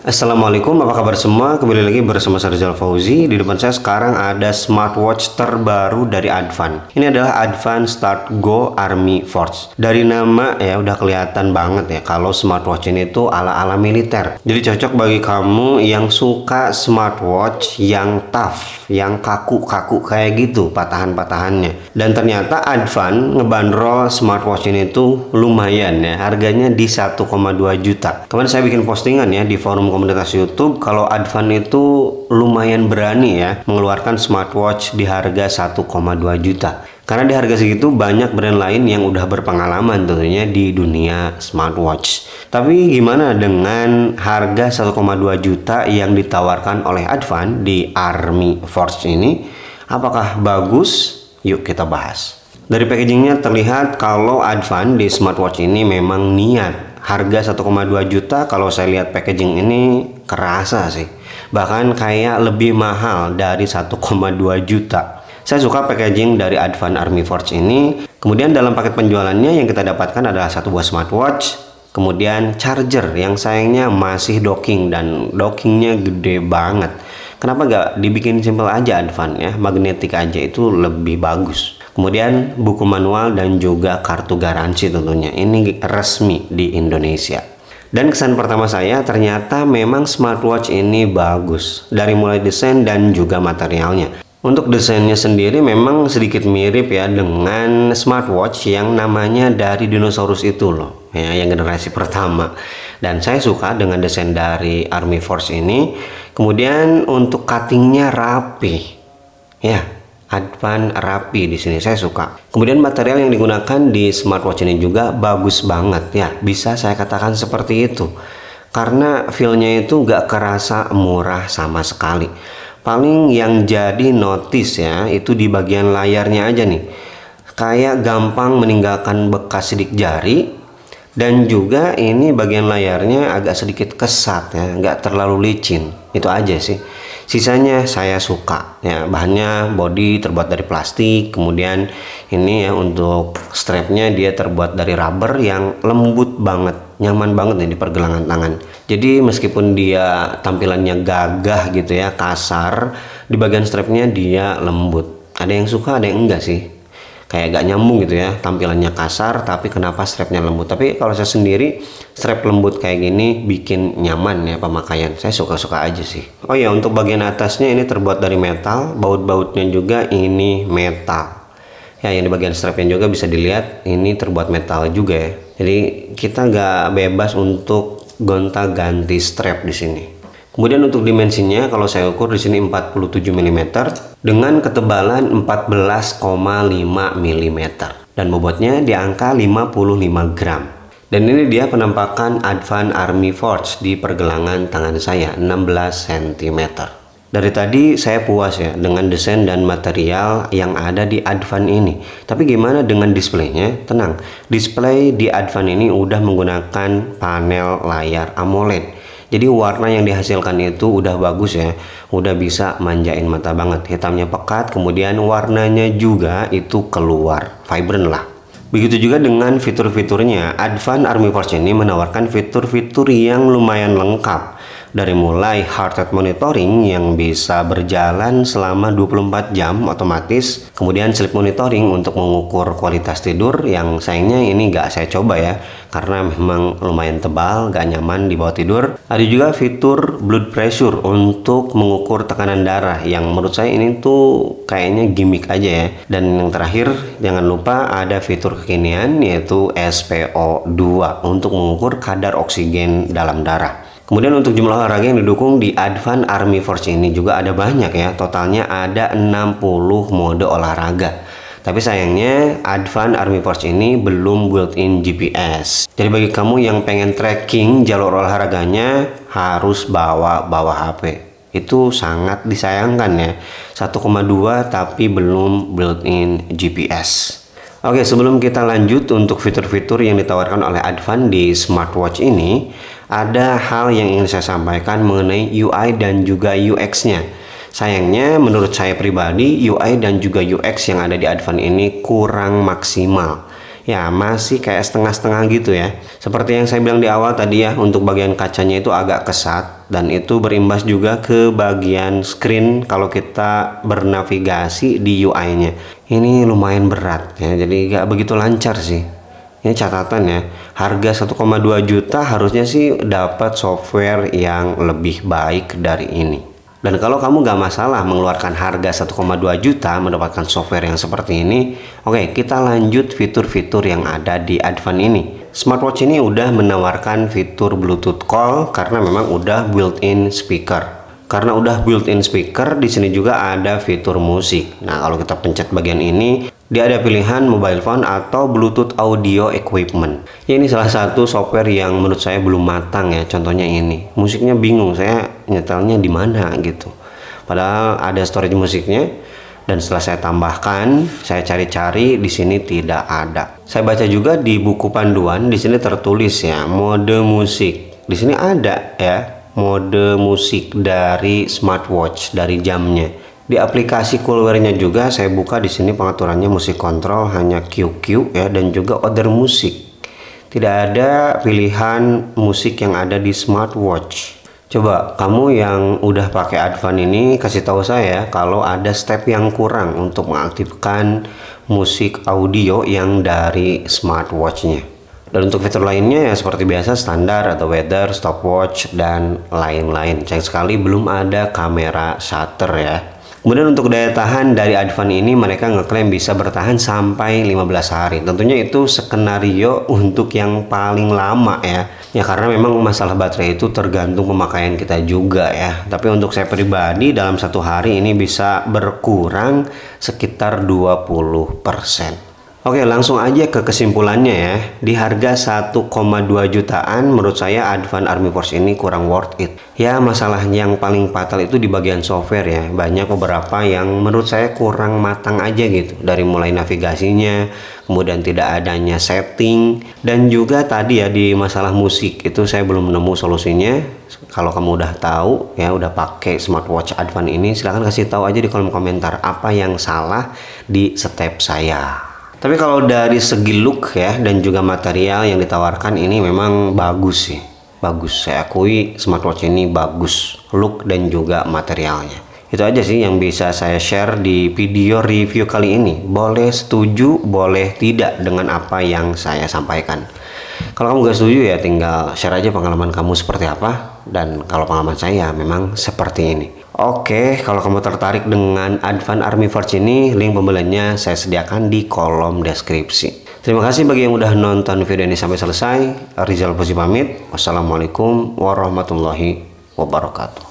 Assalamualaikum, apa kabar semua? Kembali lagi bersama saya Rizal Fauzi. Di depan saya sekarang ada smartwatch terbaru dari Advan. Ini adalah Advan Start Go Army Force. Dari nama ya udah kelihatan banget ya kalau smartwatch ini tuh ala-ala militer. Jadi cocok bagi kamu yang suka smartwatch yang tough, yang kaku-kaku kayak gitu patahan-patahannya. Dan ternyata Advan ngebanderol smartwatch ini tuh lumayan ya. Harganya di 1,2 juta. Kemarin saya bikin postingan ya di forum komunitas YouTube kalau Advan itu lumayan berani ya mengeluarkan smartwatch di harga 1,2 juta. Karena di harga segitu banyak brand lain yang udah berpengalaman tentunya di dunia smartwatch. Tapi gimana dengan harga 1,2 juta yang ditawarkan oleh Advan di Army Force ini? Apakah bagus? Yuk kita bahas. Dari packagingnya terlihat kalau Advan di smartwatch ini memang niat. Harga 1,2 juta kalau saya lihat packaging ini kerasa sih. Bahkan kayak lebih mahal dari 1,2 juta. Saya suka packaging dari Advan Army Force ini. Kemudian dalam paket penjualannya yang kita dapatkan adalah satu buah smartwatch. Kemudian charger yang sayangnya masih docking dan dockingnya gede banget. Kenapa gak dibikin simple aja Advan ya? Magnetik aja itu lebih bagus. Kemudian buku manual dan juga kartu garansi tentunya. Ini resmi di Indonesia. Dan kesan pertama saya ternyata memang smartwatch ini bagus. Dari mulai desain dan juga materialnya. Untuk desainnya sendiri memang sedikit mirip ya dengan smartwatch yang namanya dari dinosaurus itu loh. Ya, yang generasi pertama. Dan saya suka dengan desain dari Army Force ini. Kemudian untuk cuttingnya rapi. Ya, Advan rapi di sini saya suka. Kemudian material yang digunakan di smartwatch ini juga bagus banget ya. Bisa saya katakan seperti itu. Karena feel-nya itu gak kerasa murah sama sekali. Paling yang jadi notice ya itu di bagian layarnya aja nih. Kayak gampang meninggalkan bekas sidik jari. Dan juga ini bagian layarnya agak sedikit kesat ya, nggak terlalu licin. Itu aja sih. Sisanya saya suka ya, bahannya body terbuat dari plastik. Kemudian ini ya untuk strapnya dia terbuat dari rubber yang lembut banget, nyaman banget nih di pergelangan tangan. Jadi meskipun dia tampilannya gagah gitu ya, kasar, di bagian strapnya dia lembut. Ada yang suka, ada yang enggak sih. Kayak gak nyambung gitu ya, tampilannya kasar tapi kenapa strapnya lembut. Tapi kalau saya sendiri strap lembut kayak gini bikin nyaman ya pemakaian. Saya suka-suka aja sih. Oh ya, untuk bagian atasnya ini terbuat dari metal, baut-bautnya juga ini metal ya. Yang di bagian strapnya juga bisa dilihat ini terbuat metal juga ya. Jadi kita gak bebas untuk gonta-ganti strap di sini. Kemudian untuk dimensinya kalau saya ukur di sini 47 mm dengan ketebalan 14,5 mm dan bobotnya di angka 55 gram. Dan ini dia penampakan Advan Army Force di pergelangan tangan saya 16 cm. Dari tadi saya puas ya dengan desain dan material yang ada di Advan ini. Tapi gimana dengan displaynya? Tenang, display di Advan ini udah menggunakan panel layar AMOLED. Jadi warna yang dihasilkan itu udah bagus ya, udah bisa manjain mata banget. Hitamnya pekat, kemudian warnanya juga itu keluar, vibrant lah. Begitu juga dengan fitur-fiturnya. Advan Army Force ini menawarkan fitur-fitur yang lumayan lengkap. Dari mulai heart rate monitoring yang bisa berjalan selama 24 jam otomatis. Kemudian sleep monitoring untuk mengukur kualitas tidur yang sayangnya ini gak saya coba ya. Karena memang lumayan tebal, gak nyaman di bawah tidur. Ada juga fitur blood pressure untuk mengukur tekanan darah. Yang menurut saya ini tuh kayaknya gimmick aja ya. Dan yang terakhir jangan lupa ada fitur kekinian yaitu SpO2 untuk mengukur kadar oksigen dalam darah. Kemudian untuk jumlah olahraga yang didukung di Advan Army Force ini juga ada banyak ya. Totalnya ada 60 mode olahraga. Tapi sayangnya Advan Army Force ini belum built-in GPS. Jadi bagi kamu yang pengen tracking jalur olahraganya harus bawa HP. Itu sangat disayangkan ya. 1,2 tapi belum built-in GPS. Oke, sebelum kita lanjut untuk fitur-fitur yang ditawarkan oleh Advan di smartwatch ini, ada hal yang ingin saya sampaikan mengenai UI dan juga UX-nya. Sayangnya menurut saya pribadi UI dan juga UX yang ada di Advan ini kurang maksimal. Ya masih kayak setengah-setengah gitu ya. Seperti yang saya bilang di awal tadi ya, untuk bagian kacanya itu agak kesat. dan itu berimbas juga ke bagian screen kalau kita bernavigasi di UI-nya. Ini lumayan berat ya, jadi gak begitu lancar sih. Ini catatan ya, harga 1,2 juta harusnya sih dapat software yang lebih baik dari ini. Dan kalau kamu gak masalah mengeluarkan harga 1,2 juta mendapatkan software yang seperti ini, oke, kita lanjut fitur-fitur yang ada di Advan ini. Smartwatch ini udah menawarkan fitur Bluetooth call karena memang udah built-in speaker. Karena udah built-in speaker, di sini juga ada fitur musik. Nah, kalau kita pencet bagian ini, dia ada pilihan mobile phone atau Bluetooth audio equipment. Ya, ini salah satu software yang menurut saya belum matang ya. Contohnya ini, musiknya bingung, saya nyetelnya di mana gitu. Padahal ada storage musiknya. Dan setelah saya tambahkan, saya cari-cari, di sini tidak ada. Saya baca juga di buku panduan, di sini tertulis ya mode musik. Di sini ada ya mode musik dari smartwatch, dari jamnya. Di aplikasi Coolwear-nya juga saya buka di sini pengaturannya musik kontrol hanya QQ ya, dan juga other musik. Tidak ada pilihan musik yang ada di smartwatch. Coba kamu yang udah pakai Advan ini kasih tahu saya kalau ada step yang kurang untuk mengaktifkan musik audio yang dari smartwatch-nya. Dan untuk fitur lainnya ya seperti biasa standar atau weather, stopwatch, dan lain-lain. Sayang sekali belum ada kamera shutter ya. Kemudian untuk daya tahan dari Advan ini mereka ngeklaim bisa bertahan sampai 15 hari. Tentunya itu skenario untuk yang paling lama ya. Ya karena memang masalah baterai itu tergantung pemakaian kita juga ya. Tapi untuk saya pribadi dalam satu hari ini bisa berkurang sekitar 20%. Oke, langsung aja ke kesimpulannya ya. Di harga 1,2 jutaan menurut saya Advan Army Force ini kurang worth it. Ya masalah yang paling fatal itu di bagian software ya. Banyak beberapa yang menurut saya kurang matang aja gitu. Dari mulai navigasinya, kemudian tidak adanya setting, dan juga tadi ya di masalah musik itu saya belum nemu solusinya. Kalau kamu udah tahu ya, udah pakai smartwatch Advan ini, silahkan kasih tahu aja di kolom komentar apa yang salah di step saya. Tapi kalau dari segi look ya dan juga material yang ditawarkan ini memang bagus sih. Bagus, saya akui smartwatch ini bagus look dan juga materialnya. Itu aja sih yang bisa saya share di video review kali ini. Boleh setuju, boleh tidak dengan apa yang saya sampaikan. Kalau kamu gak setuju ya tinggal share aja pengalaman kamu seperti apa. Dan kalau pengalaman saya memang seperti ini. Oke, kalau kamu tertarik dengan Advan Army Force ini, link pembeliannya saya sediakan di kolom deskripsi. Terima kasih bagi yang udah nonton video ini sampai selesai. Rizal Puji pamit. Wassalamualaikum warahmatullahi wabarakatuh.